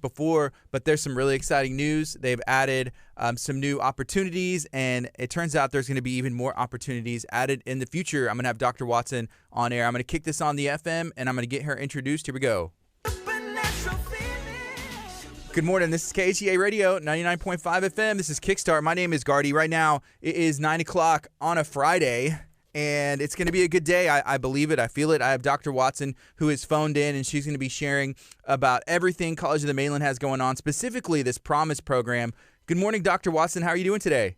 before, but there's some really exciting news. They've added some new opportunities, and it turns out there's going to be even more opportunities added in the future. I'm going to have Dr. Watson on air. I'm going to kick this on the FM, and I'm going to get her introduced. Here we go. Good morning. This is KHEA Radio, 99.5 FM. This is Kickstart. My name is Gardy. Right now, it is 9 o'clock on a Friday, and it's going to be a good day. I believe it. I feel it. I have Dr. Watson, who is phoned in, and she's going to be sharing about everything College of the Mainland has going on, specifically this Promise program. Good morning, Dr. Watson. How are you doing today?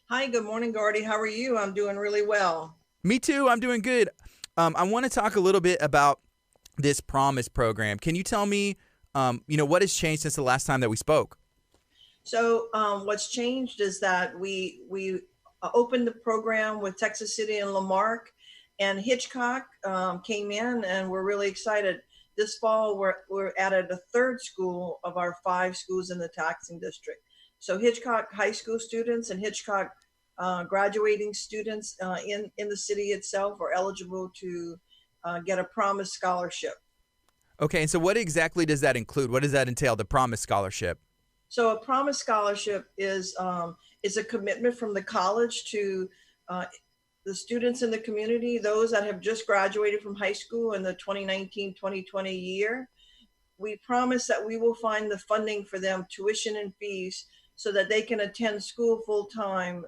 Hi, good morning, Gardy. How are you? I'm doing really well. Me too. I'm doing good. I want to talk a little bit about this Promise program. Can you tell me, what has changed since the last time that we spoke? So what's changed is that we opened the program with Texas City and Lamarck, and Hitchcock came in, and we're really excited. This fall, we're added a third school of our 5 schools in the taxing district. So Hitchcock high school students and Hitchcock graduating students in the city itself are eligible to get a Promise scholarship. Okay, and so what exactly does that include? What does that entail, the Promise scholarship? So a Promise scholarship is a commitment from the college to the students in the community, those that have just graduated from high school in the 2019-2020 year. We promise that we will find the funding for them, tuition and fees, so that they can attend school full time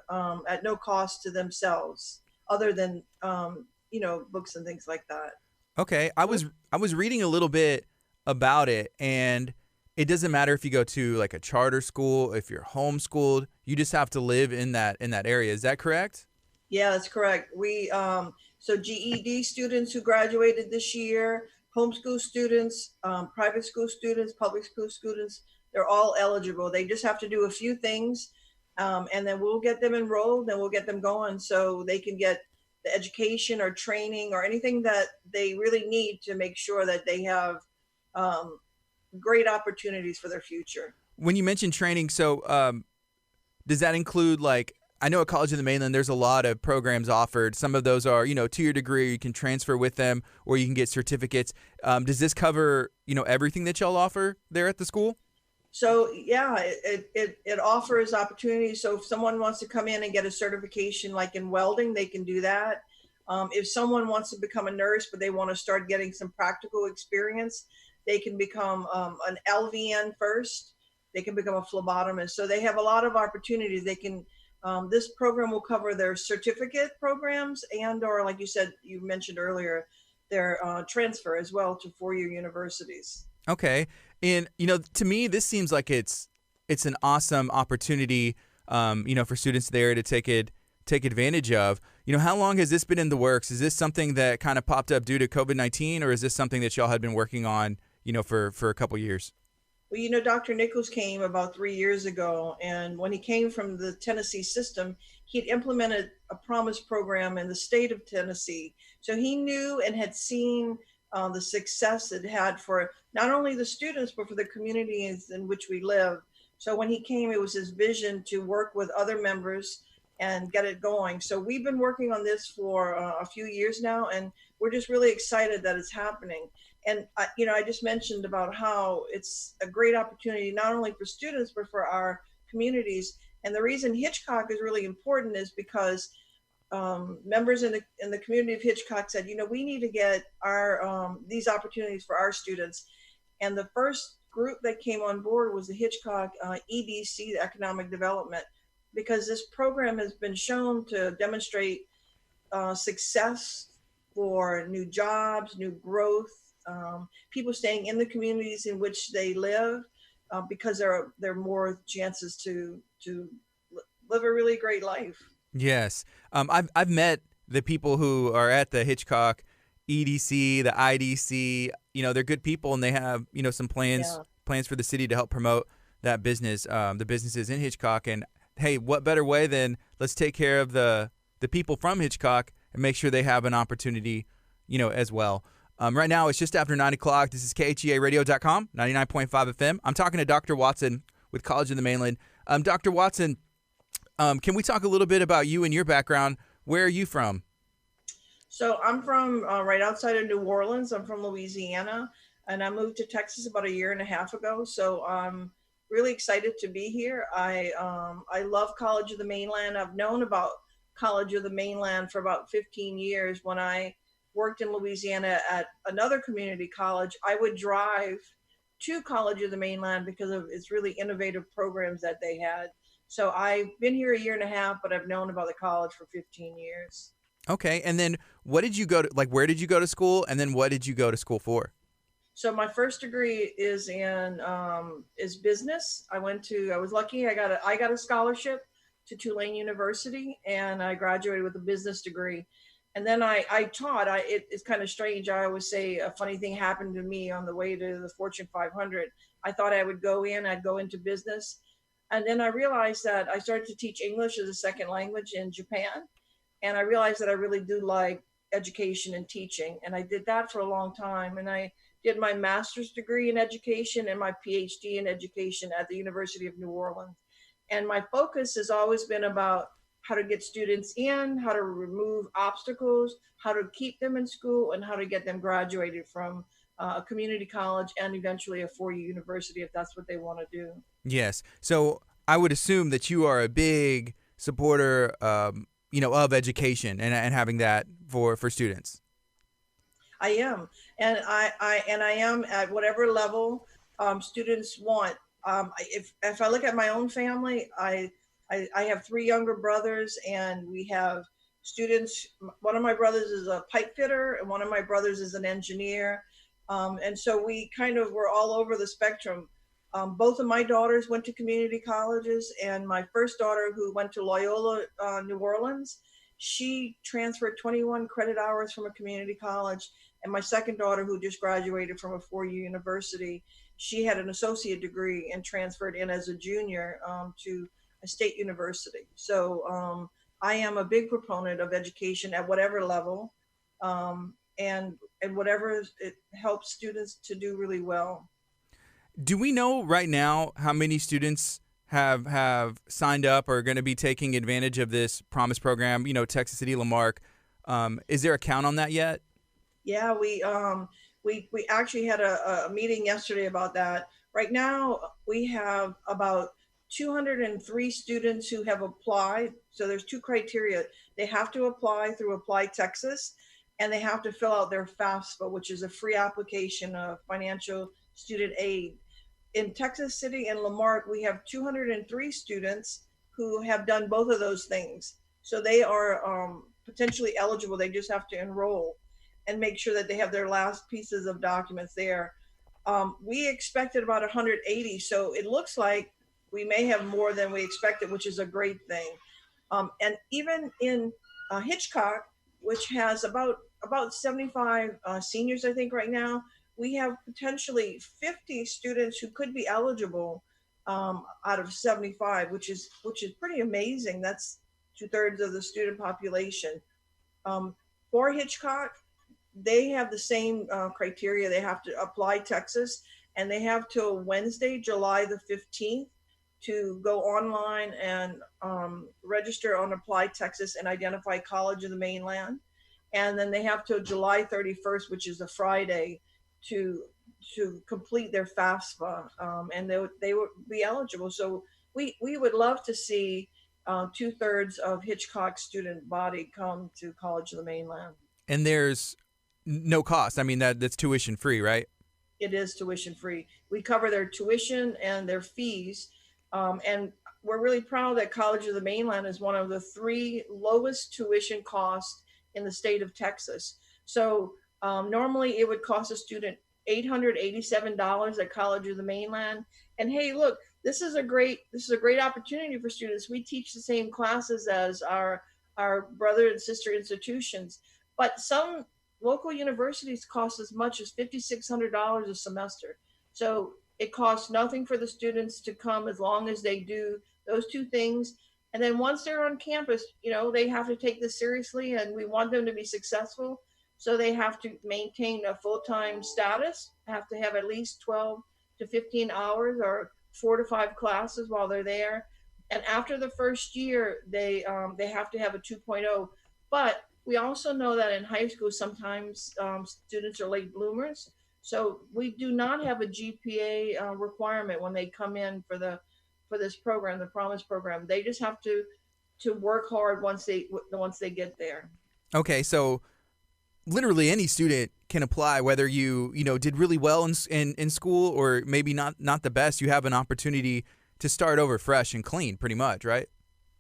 at no cost to themselves, other than books and things like that. Okay, I was reading a little bit about it, and it doesn't matter if you go to like a charter school, if you're homeschooled, you just have to live in that area. Is that correct? Yeah, that's correct. We so GED students who graduated this year, homeschool students, private school students, public school students, they're all eligible. They just have to do a few things, and then we'll get them enrolled and we'll get them going so they can get the education or training or anything that they really need to make sure that they have great opportunities for their future. When you mentioned training, so does that include, like, I know at College of the Mainland there's a lot of programs offered. Some of those are, 2-year degree, you can transfer with them, or you can get certificates. Does this cover, everything that y'all offer there at the school? So yeah, it offers opportunities. So if someone wants to come in and get a certification like in welding, they can do that. If someone wants to become a nurse, but they want to start getting some practical experience, they can become an LVN first. They can become a phlebotomist. So they have a lot of opportunities. They can, this program will cover their certificate programs or, like you mentioned earlier, their transfer as well to 4-year universities. Okay. And, to me, this seems like it's an awesome opportunity, for students there to take advantage of. How long has this been in the works? Is this something that kind of popped up due to COVID-19, or is this something that y'all had been working on, for a couple years? Well, Dr. Nichols came about 3 years ago, and when he came from the Tennessee system, he'd implemented a Promise program in the state of Tennessee. So he knew and had seen the success it had for not only the students, but for the communities in which we live. So when he came, it was his vision to work with other members and get it going. So we've been working on this for a few years now, and we're just really excited that it's happening. And I just mentioned about how it's a great opportunity, not only for students, but for our communities. And the reason Hitchcock is really important is because members in the community of Hitchcock said, we need to get our these opportunities for our students. And the first group that came on board was the Hitchcock EDC, the Economic Development, because this program has been shown to demonstrate success for new jobs, new growth, people staying in the communities in which they live, because there are more chances to live a really great life. Yes. I've met the people who are at the Hitchcock EDC, the IDC. They're good people, and they have, some plans for the city to help promote that business, the businesses in Hitchcock. And hey, what better way than let's take care of the people from Hitchcock and make sure they have an opportunity, as well. Right now, it's just after 9 o'clock. This is KHEARadio.com, 99.5 FM. I'm talking to Dr. Watson with College of the Mainland. Dr. Watson, can we talk a little bit about you and your background? Where are you from? So I'm from right outside of New Orleans. I'm from Louisiana. and I moved to Texas about a year and a half ago. So I'm really excited to be here. I love College of the Mainland. I've known about College of the Mainland for about 15 years. When I worked in Louisiana at another community college, I would drive to College of the Mainland because of its really innovative programs that they had. So I've been here a year and a half, but I've known about the college for 15 years. Okay, and then what did you go to? Like, where did you go to school, and then what did you go to school for? So my first degree is in is business. I was lucky. I got a scholarship to Tulane University, and I graduated with a business degree. And then I taught. It's kind of strange. I always say a funny thing happened to me on the way to the Fortune 500. I thought I'd go into business, and then I realized that I started to teach English as a second language in Japan, and I realized that I really do like education and teaching, and I did that for a long time, and I did my master's degree in education and my PhD in education at the University of New Orleans. And my focus has always been about how to get students in, how to remove obstacles, how to keep them in school, and how to get them graduated from a community college and eventually a four-year university if that's what they want to do. Yes. So I would assume that you are a big supporter, of education and having that for students. I am, and I am at whatever level students want. If I look at my own family, I have three younger brothers, and we have students. One of my brothers is a pipe fitter, and one of my brothers is an engineer, and so we kind of were all over the spectrum. Both of my daughters went to community colleges, and my first daughter, who went to Loyola, New Orleans, she transferred 21 credit hours from a community college. And my second daughter, who just graduated from a four-year university, she had an associate degree and transferred in as a junior to a state university. So I am a big proponent of education at whatever level, and whatever it helps students to do really well. Do we know right now how many students have signed up or are going to be taking advantage of this Promise program? Texas City, Lamarck. Is there a count on that yet? Yeah, we actually had a meeting yesterday about that. Right now, we have about 203 students who have applied. So there's two criteria. They have to apply through Apply Texas, and they have to fill out their FAFSA, which is a free application of financial student aid. In Texas City and Lamarck, we have 203 students who have done both of those things. So they are potentially eligible. They just have to enroll and make sure that they have their last pieces of documents there. We expected about 180, so it looks like we may have more than we expected, which is a great thing. And even in Hitchcock, which has about 75 seniors, I think, right now, we have potentially 50 students who could be eligible out of 75, which is pretty amazing. That's two-thirds of the student population. For Hitchcock, they have the same criteria. They have to apply Texas, and they have till Wednesday, July the 15th, to go online and register on Apply Texas and identify College of the Mainland. And then they have till July 31st, which is a Friday, to complete their FAFSA, and they would be eligible. So we would love to see two-thirds of Hitchcock's student body come to College of the Mainland. And there's no cost. I mean, that's tuition free, right? It is tuition free. We cover their tuition and their fees, and we're really proud that College of the Mainland is one of the three lowest tuition costs in the state of Texas. So normally it would cost a student $887 at College of the Mainland. And hey, look, this is a great opportunity for students. We teach the same classes as our brother and sister institutions, but some local universities cost as much as $5,600 a semester. So it costs nothing for the students to come as long as they do those two things. And then once they're on campus, they have to take this seriously, and we want them to be successful. So they have to maintain a full-time status, have to have at least 12 to 15 hours or 4 to 5 classes while they're there. And after the first year, they have to have a 2.0. But we also know that in high school, sometimes students are late bloomers. So we do not have a GPA requirement when they come in for this program, the Promise program. They just have to work hard once they get there. Okay, so literally any student can apply, whether you did really well in school or maybe not the best. You have an opportunity to start over fresh and clean, pretty much, right?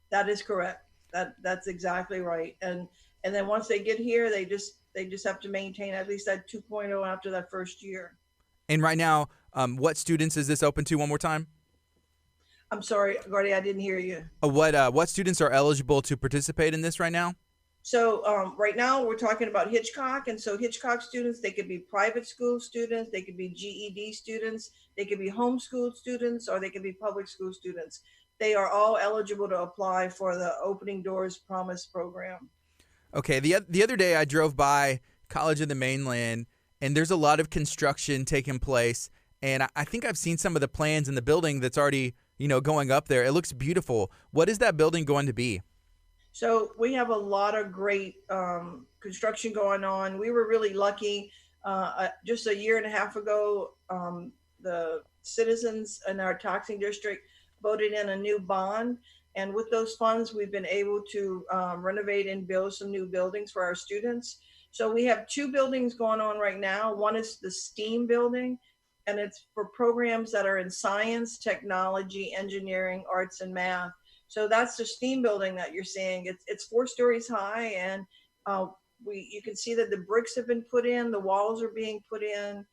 That is correct. That's exactly right. And then once they get here, they just have to maintain at least that 2.0 after that first year. And right now, what students is this open to? One more time. I'm sorry, Gordy, I didn't hear you. What students are eligible to participate in this right now? So right now we're talking about Hitchcock, and so Hitchcock students, they could be private school students, they could be GED students, they could be homeschooled students, or they could be public school students. They are all eligible to apply for the Opening Doors Promise program. Okay, the other day I drove by College of the Mainland, and there's a lot of construction taking place, and I think I've seen some of the plans in the building that's already going up there. It looks beautiful. What is that building going to be? So we have a lot of great construction going on. We were really lucky. Just a year and a half ago, the citizens in our taxing district voted in a new bond. And with those funds, we've been able to renovate and build some new buildings for our students. So we have two buildings going on right now. One is the STEAM building, and it's for programs that are in science, technology, engineering, arts, and math. So that's the STEAM building that you're seeing. It's 4 stories high, and you can see that the bricks have been put in, the walls are being put in.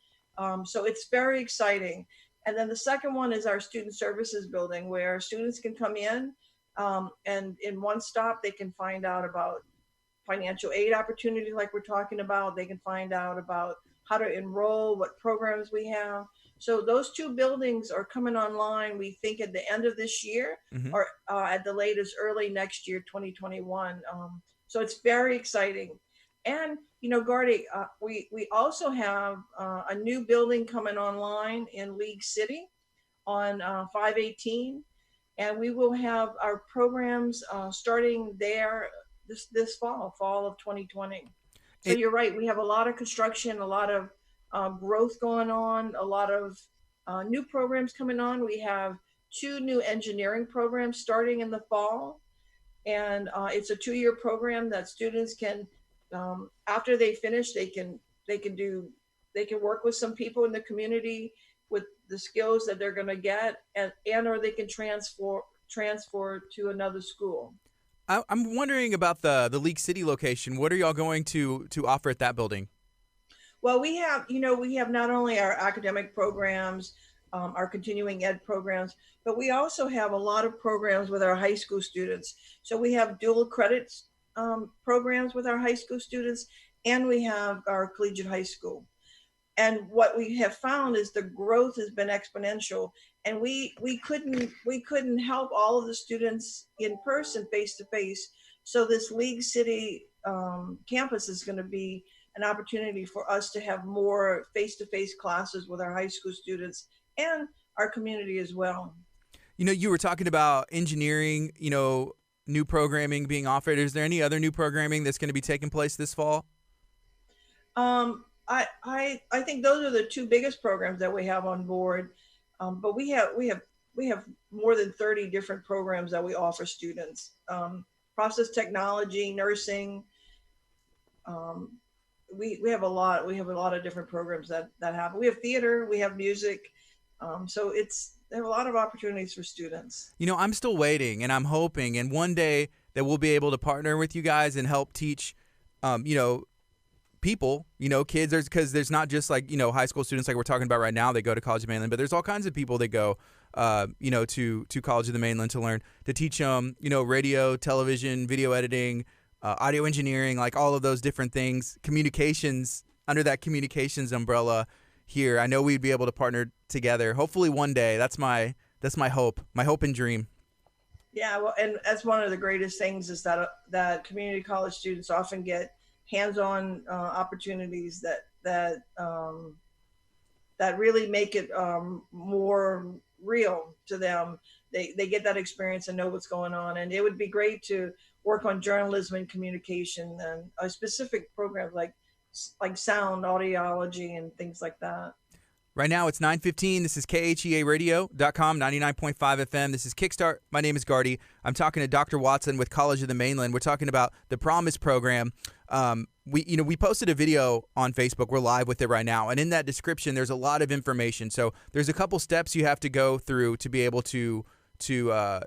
So it's very exciting. And then the second one is our student services building, where students can come in, and in one stop they can find out about financial aid opportunities like we're talking about. They can find out about how to enroll, what programs we have. So those two buildings are coming online, we think, at the end of this year, Mm-hmm. or at the latest early next year, 2021. So it's very exciting. And, Gardy, we also have a new building coming online in League City on 518. And we will have our programs starting there this fall of 2020. So It, you're right. We have a lot of construction, a lot of growth going on, a lot of new programs coming on. We have two new engineering programs starting in the fall, and it's a 2-year program that students can, after they finish, they can do they can work with some people in the community with the skills that they're going to get, and or they can transfer to another school. I'm wondering about the League City location. What are y'all going to offer at that building? Well, we have not only our academic programs, our continuing ed programs, but we also have a lot of programs with our high school students. So we have dual credits programs with our high school students, and we have our collegiate high school. And what we have found is the growth has been exponential, and we couldn't help all of the students in person, face to face. So this League City campus is going to be an opportunity for us to have more face-to-face classes with our high school students and our community as well. You were talking about engineering, new programming being offered. Is there any other new programming that's going to be taking place this fall? I think those are the two biggest programs that we have on board. But we have more than 30 different programs that we offer students. Process technology, nursing. We have a lot. We have a lot of different programs that happen. We have theater. We have music. So there are a lot of opportunities for students. I'm still waiting, and I'm hoping, and one day that we'll be able to partner with you guys and help teach, people, kids. Because there's not just like high school students like we're talking about right now. They go to College of Mainland, but there's all kinds of people that go, to College of the Mainland to teach them, radio, television, video editing, audio engineering, like all of those different things, communications under that communications umbrella. Here, I know we'd be able to partner together. Hopefully, one day. That's my hope and dream. Yeah, well, and that's one of the greatest things is that community college students often get hands-on opportunities that really make it more real to them. They get that experience and know what's going on, and it would be great to work on journalism and communication and a specific program like like sound audiology and things like that. Right now it's 9:15. This is KHEA Radio.com, 99.5 FM. This is Kickstart. My name is Gardy. I'm talking to Dr. Watson with College of the Mainland. We're talking about the Promise program. We posted a video on Facebook. We're live with it right now. And in that description, there's a lot of information. So there's a couple steps you have to go through to be able to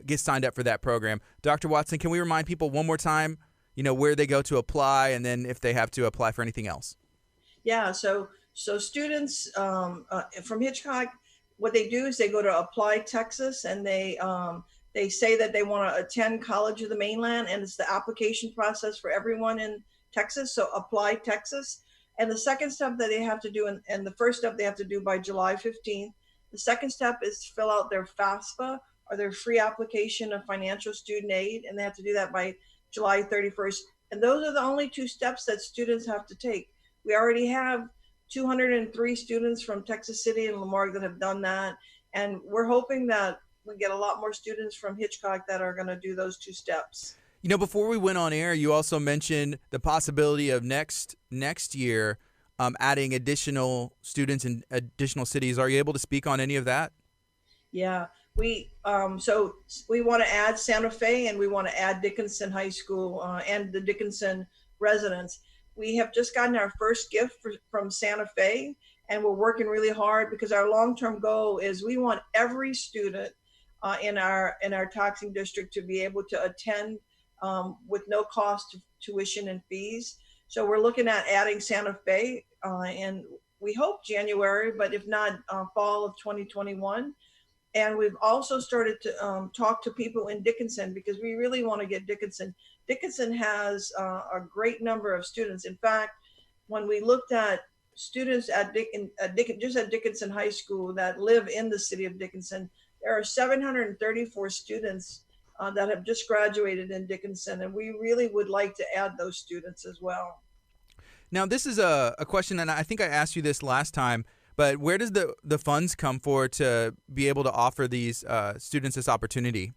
get signed up for that program. Dr. Watson, can we remind people one more time, where they go to apply, and then if they have to apply for anything else? Yeah, so students from Hitchcock, what they do is they go to Apply Texas, and they say that they want to attend College of the Mainland, and it's the application process for everyone in Texas. So Apply Texas, and the second step that they have to do, and the first step they have to do by July 15th. The second step is to fill out their FAFSA, or their free application of financial student aid, and they have to do that by July 31st. And those are the only two steps that students have to take. We already have 203 students from Texas City and Lamar that have done that. And we're hoping that we get a lot more students from Hitchcock that are going to do those two steps. Before we went on air, you also mentioned the possibility of next year adding additional students in additional cities. Are you able to speak on any of that? Yeah, we want to add Santa Fe, and we want to add Dickinson High School and the Dickinson residents. We have just gotten our first gift from Santa Fe, and we're working really hard because our long-term goal is we want every student in our taxing district to be able to attend with no cost to tuition and fees. So we're looking at adding Santa Fe, and we hope January, but if not, fall of 2021. And we've also started to talk to people in Dickinson because we really want to get Dickinson. Dickinson has a great number of students. In fact, when we looked at students at Dickinson High School that live in the city of Dickinson, there are 734 students that have just graduated in Dickinson, and we really would like to add those students as well. Now, this is a question, and I think I asked you this last time, but where does the funds come for to be able to offer these students this opportunity?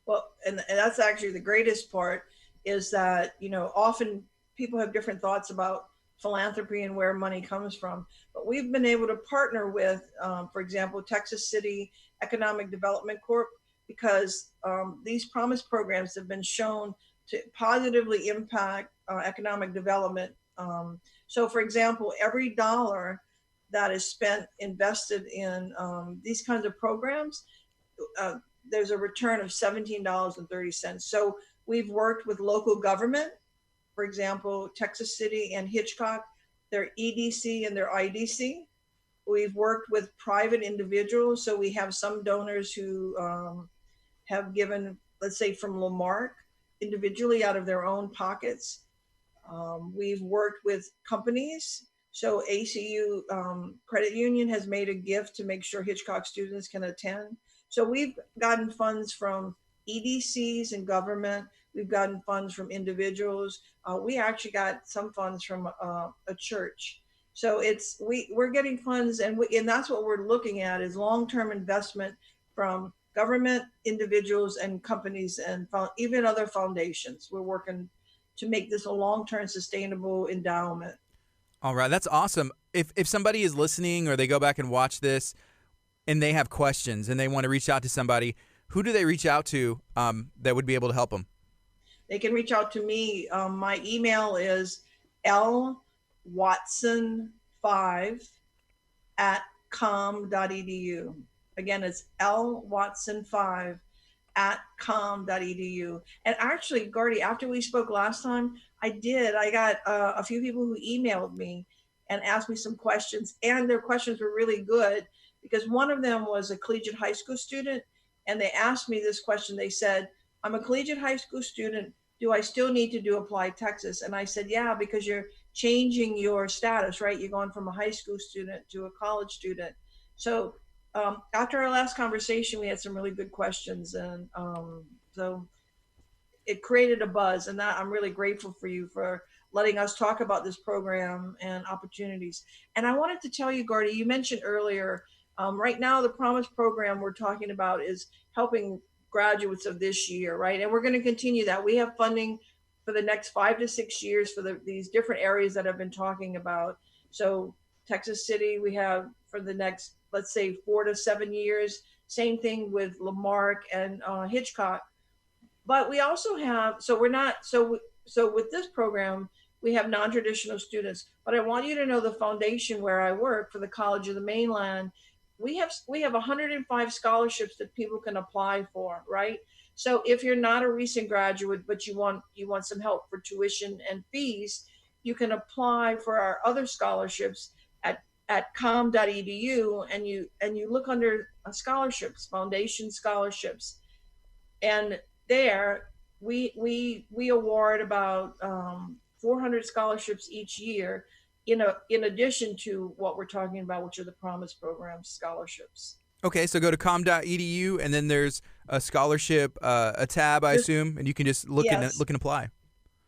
Well, and that's actually the greatest part is that, often people have different thoughts about philanthropy and where money comes from. But we've been able to partner with, for example, Texas City Economic Development Corp, because these Promise programs have been shown to positively impact economic development. So, for example, every dollar that is invested in these kinds of programs, there's a return of $17.30. So we've worked with local government, for example, Texas City and Hitchcock, their EDC and their IDC. We've worked with private individuals. So we have some donors who have given, let's say from Lamarck, individually out of their own pockets. We've worked with companies. So ACU Credit Union has made a gift to make sure Hitchcock students can attend. So we've gotten funds from EDCs and government. We've gotten funds from individuals. We actually got some funds from a church. So we're getting funds, and that's what we're looking at is long-term investment from government, individuals, and companies, and even other foundations. We're working to make this a long-term sustainable endowment. All right, that's awesome. If somebody is listening or they go back and watch this and they have questions and they want to reach out to somebody, who do they reach out to that would be able to help them? They can reach out to me. My email is lwatson5@com.edu. Again, it's lwatson5@com.edu. And actually, Gardy, after we spoke last time, I got a few people who emailed me and asked me some questions, and their questions were really good because one of them was a collegiate high school student, and they asked me this question. They said, I'm a collegiate high school student. Do I still need to do Apply Texas? And I said, yeah, because you're changing your status, right? You're going from a high school student to a college student. So after our last conversation, we had some really good questions, and so it created a buzz, and that I'm really grateful for you for letting us talk about this program and opportunities. And I wanted to tell you, Gardy, you mentioned earlier, right now the Promise program we're talking about is helping graduates of this year, right? And we're going to continue that. We have funding for the next 5 to 6 years for these different areas that I've been talking about. So Texas City, we have for the next, let's say, 4 to 7 years. Same thing with Lamarck and Hitchcock. But we also have, so we're not, so with this program, we have non-traditional students. But I want you to know the foundation where I work for the College of the Mainland, we have 105 scholarships that people can apply for, right? So if you're not a recent graduate, but you want some help for tuition and fees, you can apply for our other scholarships at com.edu, and you look under scholarships, foundation scholarships, and there we award about 400 scholarships each year, in addition to what we're talking about, which are the Promise Program scholarships. Okay, so go to com.edu, and then there's a scholarship, a tab, I assume, and you can just look and Yes. apply.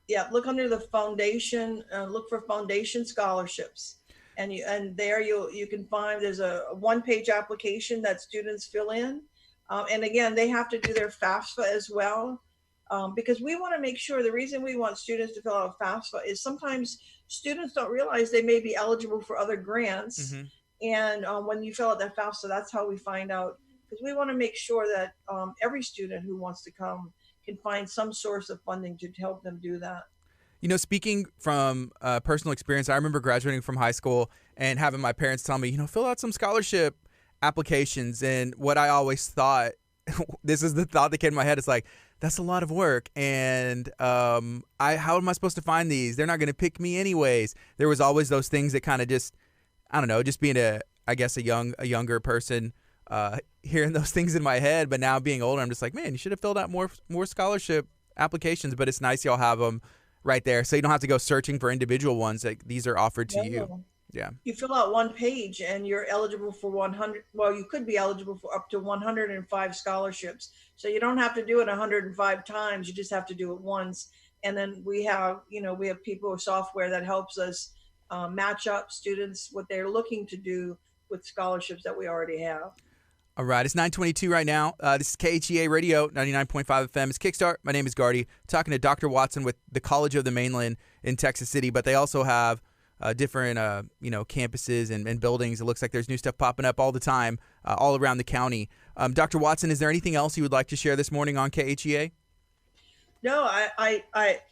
Yeah, look under the foundation, look for foundation scholarships, and there you can find, there's a one-page application that students fill in, and again, they have to do their FAFSA as well, because we want to make sure, the reason we want students to fill out FAFSA is sometimes students don't realize they may be eligible for other grants. Mm-hmm. And when you fill out that FAFSA, that's how we find out, because we want to make sure that every student who wants to come can find some source of funding to help them do that. Speaking from personal experience, I remember graduating from high school and having my parents tell me, fill out some scholarship applications. And what I always thought, this is the thought that came in my head, it's like, that's a lot of work. And how am I supposed to find these? They're not going to pick me anyways. There was always those things that kind of just, I don't know, just being a younger person, hearing those things in my head. But now being older, I'm just like, man, you should have filled out more scholarship applications. But it's nice y'all have them right there, so you don't have to go searching for individual ones. Like, these are offered to you. Yeah. You fill out one page and you're eligible for 100. Well, you could be eligible for up to 105 scholarships. So you don't have to do it 105 times. You just have to do it once. And then we have people with software that helps us match up students what they're looking to do with scholarships that we already have. All right, it's 9:22 right now. This is KHEA Radio, 99.5 FM. It's Kickstart. My name is Gardy. Talking to Dr. Watson with the College of the Mainland in Texas City, but they also have different campuses and buildings. It looks like there's new stuff popping up all the time, all around the county. Dr. Watson, is there anything else you would like to share this morning on KHEA? No,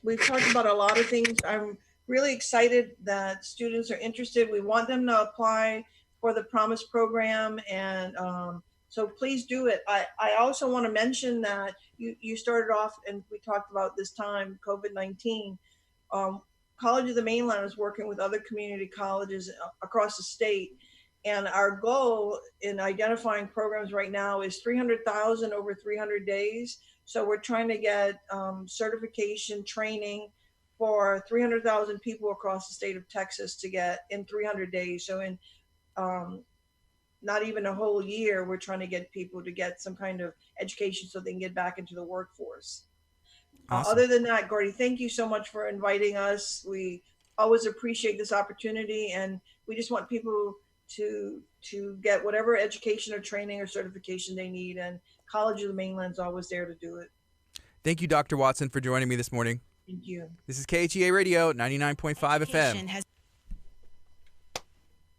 we've talked about a lot of things. I'm really excited that students are interested. We want them to apply for the Promise program, and so please do it. I also want to mention that you started off, and we talked about this time, COVID-19. College of the Mainland is working with other community colleges across the state. And our goal in identifying programs right now is 300,000 over 300 days. So we're trying to get certification training for 300,000 people across the state of Texas to get in 300 days. So in not even a whole year, we're trying to get people to get some kind of education so they can get back into the workforce. Awesome. Other than that, Gordy, thank you so much for inviting us. We always appreciate this opportunity, and we just want people to get whatever education or training or certification they need, and College of the Mainland's always there to do it. Thank you, Dr. Watson, for joining me this morning. Thank you. This is KHEA Radio, 99.5 FM.